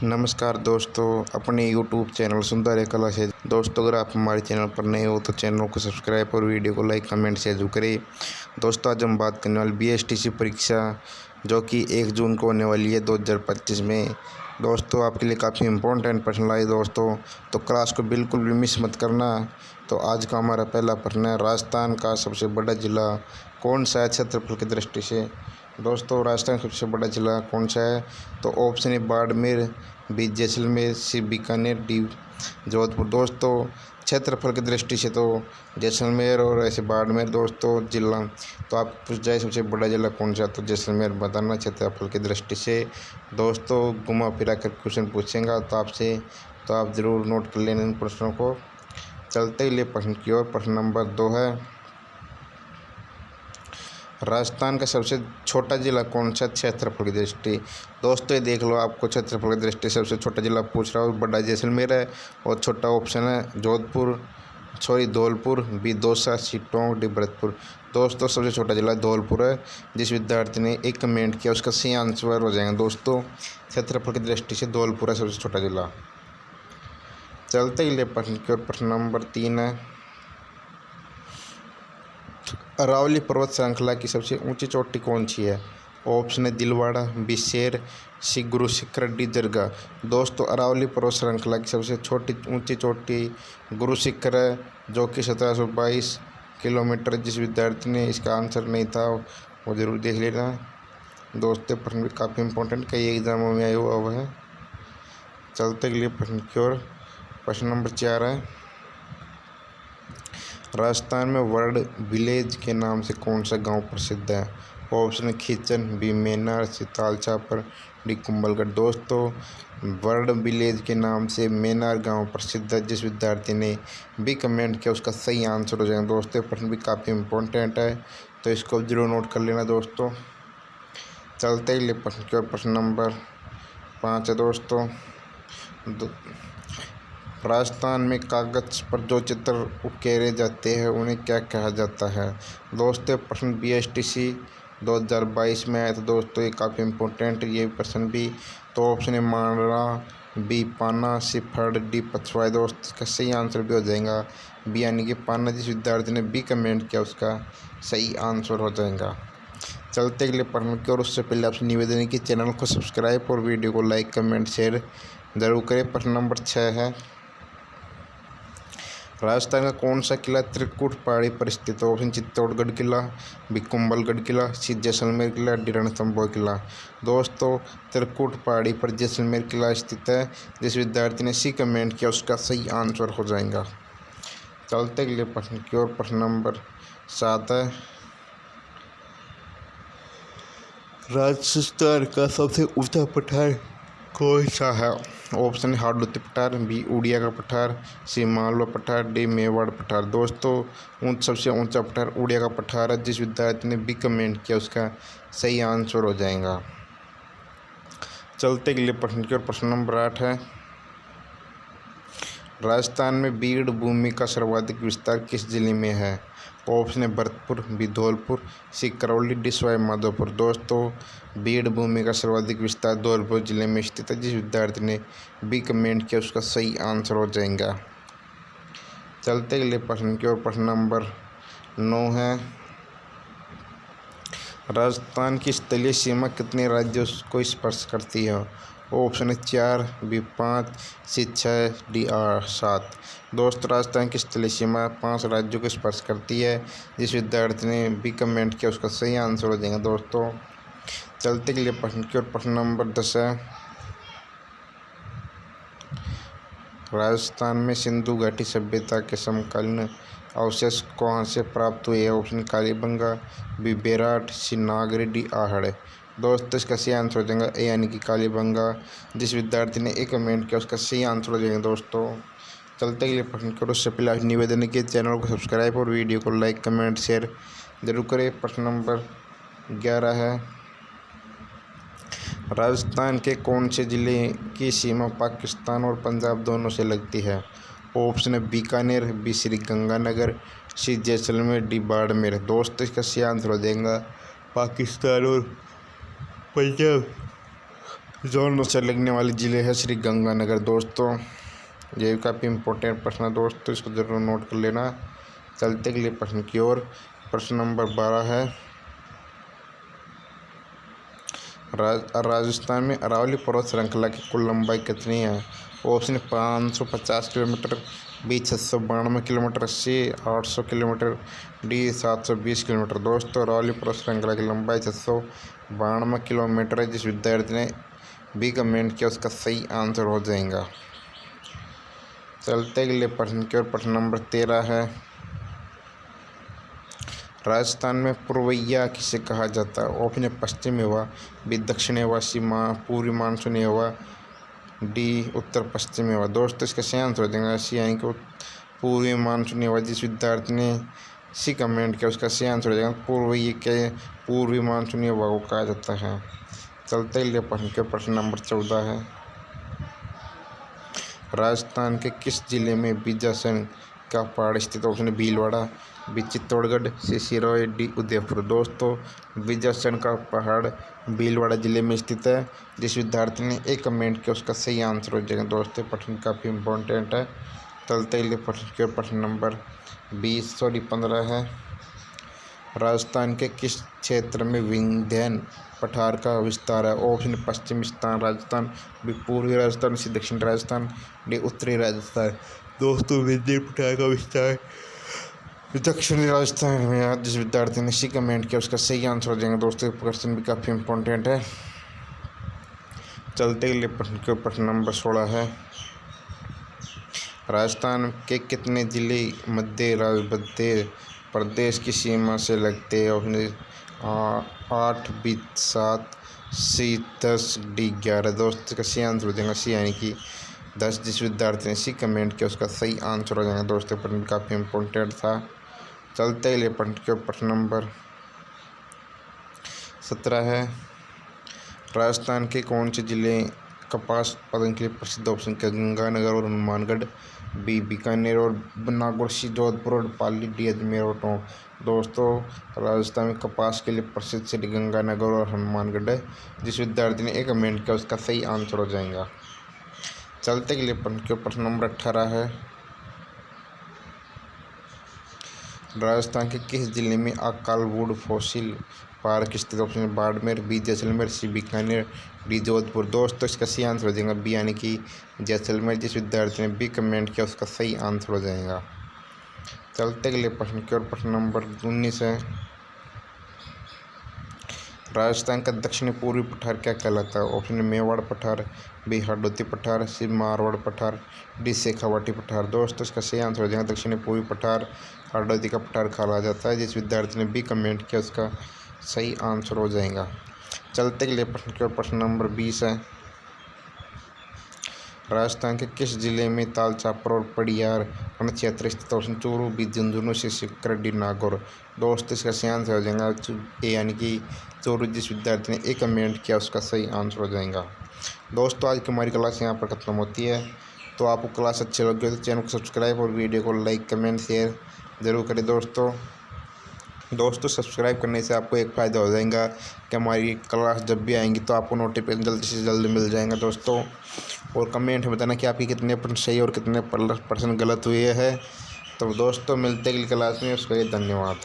नमस्कार दोस्तों, अपने YouTube चैनल सुंदर है कला से दोस्तों, अगर आप हमारे चैनल पर नए हो तो चैनल को सब्सक्राइब और वीडियो को लाइक कमेंट से जरूर करें। दोस्तों, आज हम बात करने वाले BSTC परीक्षा जो कि 1 जून को होने वाली है 2025 में। दोस्तों, आपके लिए काफ़ी इंपॉर्टेंट प्रश्न लाए दोस्तों, तो क्लास को बिल्कुल भी मिस मत करना। तो आज का हमारा पहला प्रश्न है, राजस्थान का सबसे बड़ा जिला कौन सा है क्षेत्रफल की दृष्टि से। दोस्तों, राजस्थान का सबसे बड़ा जिला कौन सा है? तो ऑप्शन है बाड़मेर, बी जैसलमेर, सी बीकानेर, डी जोधपुर। दोस्तों, क्षेत्रफल की दृष्टि से तो जैसलमेर और ऐसे बाड़मेर दोस्तों जिला। तो आप पूछ जाए सबसे बड़ा जिला कौन सा, तो जैसलमेर बताना क्षेत्रफल की दृष्टि से। दोस्तों, घुमा फिरा कर क्वेश्चन पूछेंगे तो आपसे, तो आप ज़रूर नोट कर लेना इन प्रश्नों को। चलते ही ले प्रश्न की ओर। प्रश्न नंबर 2 है, राजस्थान का सबसे छोटा जिला कौन सा क्षेत्रफल की दृष्टि। दोस्तों, ये देख लो, आपको क्षेत्रफल की दृष्टि सबसे छोटा जिला पूछ रहा हूँ। बड़ा जैसलमेर है और छोटा ऑप्शन है धौलपुर, बी दौसा, सी टोंक, डी भरतपुर। दोस्तों, सबसे छोटा जिला धौलपुर है। जिस विद्यार्थी ने एक कमेंट किया उसका सही आंसर हो जाएगा। दोस्तों, क्षेत्रफल की दृष्टि से धौलपुर है सबसे छोटा जिला। चलते ही ले प्रश्न की ओर। प्रश्न नंबर 3 है, अरावली पर्वत श्रृंखला की सबसे ऊंची चोटी कौन सी है। ऑप्शन है दिलवाड़ा, बी शेर, सी गुरु शिखर, डी दरगाह। दोस्तों, अरावली पर्वत श्रृंखला की सबसे ऊंची चोटी गुरु शिखर है, जो कि 1722 किलोमीटर। जिस विद्यार्थी ने इसका आंसर नहीं था वो जरूर देख लेना। दोस्तों, प्रश्न भी काफ़ी इंपॉर्टेंट, कई एग्जामों में आया हुआ है। चलते अगले प्रश्न की ओर। प्रश्न नंबर 4 है, राजस्थान में वर्ड विलेज के नाम से कौन सा गांव प्रसिद्ध है। ऑप्शन खींचन, बी मेनार, सी तालछापर, डी कुंभलगढ़। दोस्तों, वर्ड विलेज के नाम से मेनार गांव प्रसिद्ध है। जिस विद्यार्थी ने बी कमेंट किया उसका सही आंसर हो जाएगा। दोस्तों, प्रश्न भी काफ़ी इंपॉर्टेंट है, तो इसको जरूर नोट कर लेना दोस्तों। चलते ही ले प्रश्न की ओर। प्रश्न नंबर 5 है दोस्तों, राजस्थान में कागज पर जो चित्र उकेरे जाते हैं उन्हें क्या कहा जाता है। दोस्तों, प्रश्न BSTC 2022 में आया था दोस्तों, ये काफ़ी इंपॉर्टेंट ये प्रश्न भी। तो ऑप्शन है मांडरा, बी पाना, सी फड़, डी पछवाए। दोस्त, इसका सही आंसर भी हो जाएगा बी यानी कि पाना। जिस विद्यार्थी ने बी कमेंट किया उसका सही आंसर हो जाएगा। चलते अगले प्रश्न की ओर। उससे पहले आपसे निवेदन है कि चैनल को सब्सक्राइब और वीडियो को लाइक कमेंट शेयर जरूर करें। प्रश्न नंबर 6 है, राजस्थान का कौन सा किला त्रिकुट पहाड़ी पर स्थित है। ऑप्शन चित्तौड़गढ़ किला, बी कुंभलगढ़ किला, सी जैसलमेर किला, डी रणथंभौर किला। दोस्तों, त्रिकुट पहाड़ी पर जैसलमेर किला स्थित है। जिस विद्यार्थी ने सी कमेंट किया उसका सही आंसर हो जाएगा। चलते अगले प्रश्न की ओर। प्रश्न नंबर 7 है, राजस्थान का सबसे ऊंचा पठार कौन सा है। ऑप्शन हारडोती पठार, बी उड़िया का पठार, सी मालवा पठार, डी मेवाड़ पठार। दोस्तों, सबसे ऊंचा पठार उड़िया का पठार है। जिस विद्यार्थी ने बी कमेंट किया उसका सही आंसर हो जाएगा। चलते अगले प्रश्न की ओर। प्रश्न नंबर 8 है, राजस्थान में बीड़ भूमि का सर्वाधिक विस्तार किस जिले में है। ऑप्शन है भरतपुर, बी धौलपुर, सी करौली, डी सवाई माधोपुर। दोस्तों, बीड़ भूमि का सर्वाधिक विस्तार धौलपुर जिले में स्थित है। जिस विद्यार्थी ने बी कमेंट किया उसका सही आंसर हो जाएगा। चलते अगले प्रश्न की ओर। प्रश्न नंबर 9 है, राजस्थान की स्थलीय सीमा कितने राज्यों को स्पर्श करती है। ऑप्शन है 4, बी 5, सी 6, डी 7। दोस्तों, राजस्थान की स्थलीय सीमा 5 राज्यों को स्पर्श करती है। जिस विद्यार्थी ने बी कमेंट किया उसका सही आंसर हो जाएगा। दोस्तों, चलते के लिए प्रश्न की ओर। प्रश्न नंबर 10 है, राजस्थान में सिंधु घाटी सभ्यता के समकालीन अवशेष कहाँ से प्राप्त हुए हैं। ऑप्शन कालीबंगा, बी बेराट, सी नागरी, डी आहड़। दोस्तों, इसका सही आंसर हो जाएगा ए यानी कि कालीबंगा। जिस विद्यार्थी ने एक कमेंट किया उसका सही आंसर हो जाएगा। दोस्तों, चलते के लिए प्रश्न करो। उससे पहले आप निवेदन है कि चैनल को सब्सक्राइब और वीडियो को लाइक कमेंट शेयर जरूर करें। प्रश्न नंबर 11 है, राजस्थान के कौन से जिले की सीमा पाकिस्तान और पंजाब दोनों से लगती है। ऑप्शन है बीकानेर, बी श्री गंगानगर, सी जैसलमेर, डी बाड़मेर। दोस्तों, इसका सही आंसर हो जाएगा पाकिस्तान और पंजाब जोनों से लगने वाले ज़िले है श्री गंगानगर। दोस्तों ये काफ़ी इम्पोर्टेंट प्रश्न है दोस्तों, इसको ज़रूर नोट कर लेना। चलते अगले प्रश्न की ओर। प्रश्न नंबर 12 है, राजस्थान में अरावली पर्वत श्रृंखला की कुल लंबाई कितनी है? ऑप्शन 550 किलोमीटर, बी 692 किलोमीटर, सी 800 किलोमीटर, डी 720 किलोमीटर। दोस्तों अरावली पर्वत श्रृंखला की लंबाई 692 किलोमीटर है। जिस विद्यार्थी ने बी कमेंट किया उसका सही आंसर हो जाएगा। चलते अगले प्रश्न की ओर। प्रश्न नंबर 13 है, राजस्थान में पूर्वैया किसे कहा जाता है? ऑप्शन पश्चिमी हवा, बी दक्षिणी हवा, सी पूर्वी मानसूनी हवा, डी उत्तर पश्चिमी हवा। दोस्तों इसका सही आंसर हो जाएगा सी, यानी कि पूर्वी मानसूनी हवा। जिस विद्यार्थी ने सी कमेंट किया उसका सही आंसर हो जाएगा पूर्वी मानसूनी हवा को कहा जाता है। चलते अगले प्रश्न के। प्रश्न नंबर 14 है, राजस्थान के किस जिले में बीजासन का पहाड़ स्थित? ऑप्शन भीलवाड़ा, बी चित्तौड़गढ़, सी सिरोही, डी उदयपुर। दोस्तों बीजासन का पहाड़ भीलवाड़ा जिले में स्थित है। जिस विद्यार्थी ने एक कमेंट किया उसका सही आंसर हो जाएगा। दोस्तों प्रश्न काफ़ी इम्पोर्टेंट है। चलते अगले प्रश्न के। प्रश्न नंबर 15 है, राजस्थान के किस क्षेत्र में विंध्य पठार का विस्तार है? ऑप्शन पश्चिमी राजस्थान, बी पूर्वी राजस्थान, सी दक्षिण राजस्थान, डी उत्तरी राजस्थान। दोस्तों विंध्य पठार का विस्तार दक्षिणी राजस्थान में है। जिस विद्यार्थी ने सी कमेंट किया उसका सही आंसर हो जाएगा। दोस्तों क्वेश्चन भी काफ़ी इम्पोर्टेंट है। चलते अगले प्रश्न के। प्रश्न नंबर 16 है, राजस्थान के कितने जिले मध्य प्रदेश की सीमा से लगते हैं? ऑप्शन 8, बी 7, सी 10, डी 11। दोस्तों का सही आंसर हो जाएगा सी, यानी कि 10। जिस विद्यार्थी ने सी कमेंट किया उसका सही आंसर हो जाएगा। दोस्तों प्रश्न काफ़ी इम्पोर्टेंट था। चलते अगले प्रश्न के। प्रश्न नंबर 17 है, राजस्थान के कौन से जिले कपास उत्पादन के लिए प्रसिद्ध? ऑप्शन गंगानगर और हनुमानगढ़, बी बीकानेर और नागौर, सी जोधपुर और पाली, डी अजमेर और टोंक। दोस्तों राजस्थान में कपास के लिए प्रसिद्ध श्री गंगानगर और हनुमानगढ़ है। जिस विद्यार्थी ने एक कमेंट किया उसका सही आंसर हो जाएगा। चलते के लिए प्रश्न नंबर 18 है, राजस्थान के किस जिले में अकालवुड फॉसिल पार्क स्थित? ऑप्शन बाड़मेर, बी जैसलमेर, सी बीकानेर, डी जोधपुर। दोस्तों इसका सही आंसर हो जाएगा बी, यानी कि जैसलमेर। जिस विद्यार्थी ने बी कमेंट किया उसका सही आंसर हो जाएगा। चलते अगले प्रश्न की ओर। प्रश्न नंबर 19 है, राजस्थान का दक्षिणी पूर्वी पठार क्या कहलाता है? ऑप्शन मेवाड़ पठार, बी हाडोती पठार, सी मारवाड़ पठार, डी शेखावाटी पठार। दोस्तों इसका सही आंसर हो जाएगा दक्षिणी पूर्वी पठार हाडोती का पठार कहा जाता है। जिस विद्यार्थी ने बी कमेंट किया उसका सही आंसर हो जाएगा। चलते के लिए प्रश्न की ओर। प्रश्न नंबर 20 है, राजस्थान के किस जिले में तालचापर और पड़ियार वन क्षेत्र स्थित? ऑप्शन चूरू, बी झुंझुनू, सी सीकर, डी नागौर। दोस्तों इसका सही आंसर हो जाएगा ए, यानी कि चूरू। जिस विद्यार्थी ने एक कमेंट किया उसका सही आंसर हो जाएगा। दोस्तों आज की हमारी क्लास यहाँ पर खत्म होती है। तो आपको क्लास अच्छी लगी हो तो चैनल को सब्सक्राइब और वीडियो को लाइक, कमेंट, शेयर ज़रूर करें। दोस्तों सब्सक्राइब करने से आपको एक फ़ायदा हो जाएगा कि हमारी क्लास जब भी आएंगी तो आपको नोटिफिकेशन जल्दी से जल्दी मिल जाएगा दोस्तों। और कमेंट में बताना कि आपकी कितने % सही और कितने % गलत हुए हैं। तो दोस्तों मिलते हैं अगली क्लास में, उसके लिए धन्यवाद।